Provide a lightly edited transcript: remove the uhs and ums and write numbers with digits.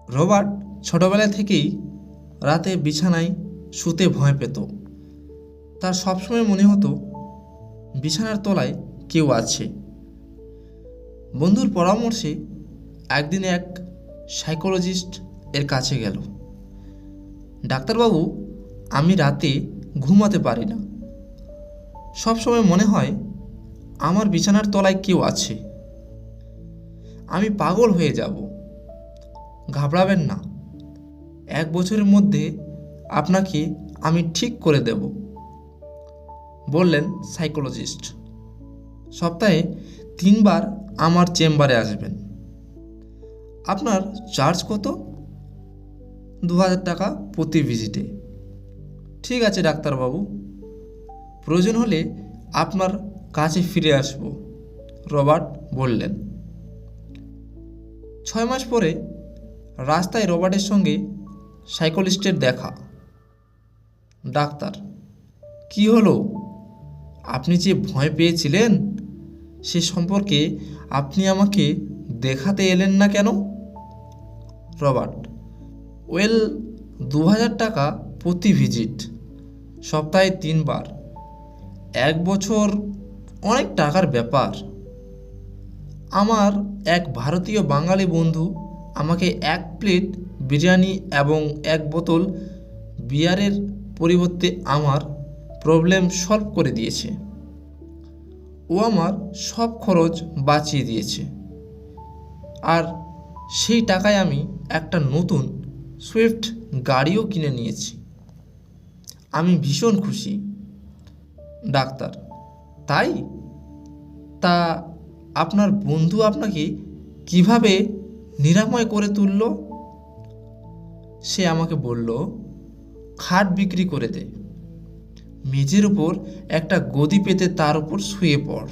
Robert ছোটবেলা থেকেই রাতে বিছানায় শুতে ভয় পেত। তার সবসময় মনে হতো বিছানার তলায় কেউ আছে। বন্ধুর পরামর্শে একদিন এক সাইকোলজিস্ট এর কাছে গেল। ডাক্তারবাবু, আমি রাতে ঘুমাতে পারি না, সবসময় মনে হয় আমার বিছানার তলায় কেউ আছে, আমি পাগল হয়ে যাব। ঘাবড়াবেন না, 1 বছরের মধ্যে আপনাকে আমি ঠিক করে দেব, বললেন সাইকোলজিস্ট। সপ্তাহে 3 বার আমার চেম্বারে আসবেন। আপনার চার্জ কত? 2000 টাকা প্রতি ভিজিটে। ঠিক আছে ডাক্তারবাবু, প্রয়োজন হলে আপনার কাছে ফিরে আসব, রবার্ট বললেন। 6 মাস পরে রাস্তায় রবার্টের সঙ্গে সাইকোলজিস্টের দেখা। ডাক্তার: কি হলো? আপনি যে ভয় পেয়েছিলেন সে সম্পর্কে আপনি আমাকে দেখাতে এলেন না কেন? রবার্ট: 2000 টাকা প্রতি ভিজিট, সপ্তাহে 3 বার, 1 বছর, অনেক টাকার ব্যাপার। আমার এক ভারতীয় বাঙালি বন্ধু আমাকে 1 প্লেট বিরিয়ানি এবং 1 বোতল বিয়ারের পরিবর্তে আমার প্রবলেম সলভ করে দিয়েছে। ও আমার সব খরচ বাঁচিয়ে দিয়েছে, আর সেই টাকায় আমি একটা নতুন সুইফট গাড়িও কিনে নিয়েছি। আমি ভীষণ খুশি। ডাক্তার: তাই? তা আপনার বন্ধু আপনাকে কিভাবে নিরাময় করে তুলল? সে আমাকে বলল, খাট বিক্রি করে দে, মেঝের উপর একটা গদি পেতে তার উপর শুয়ে পড়,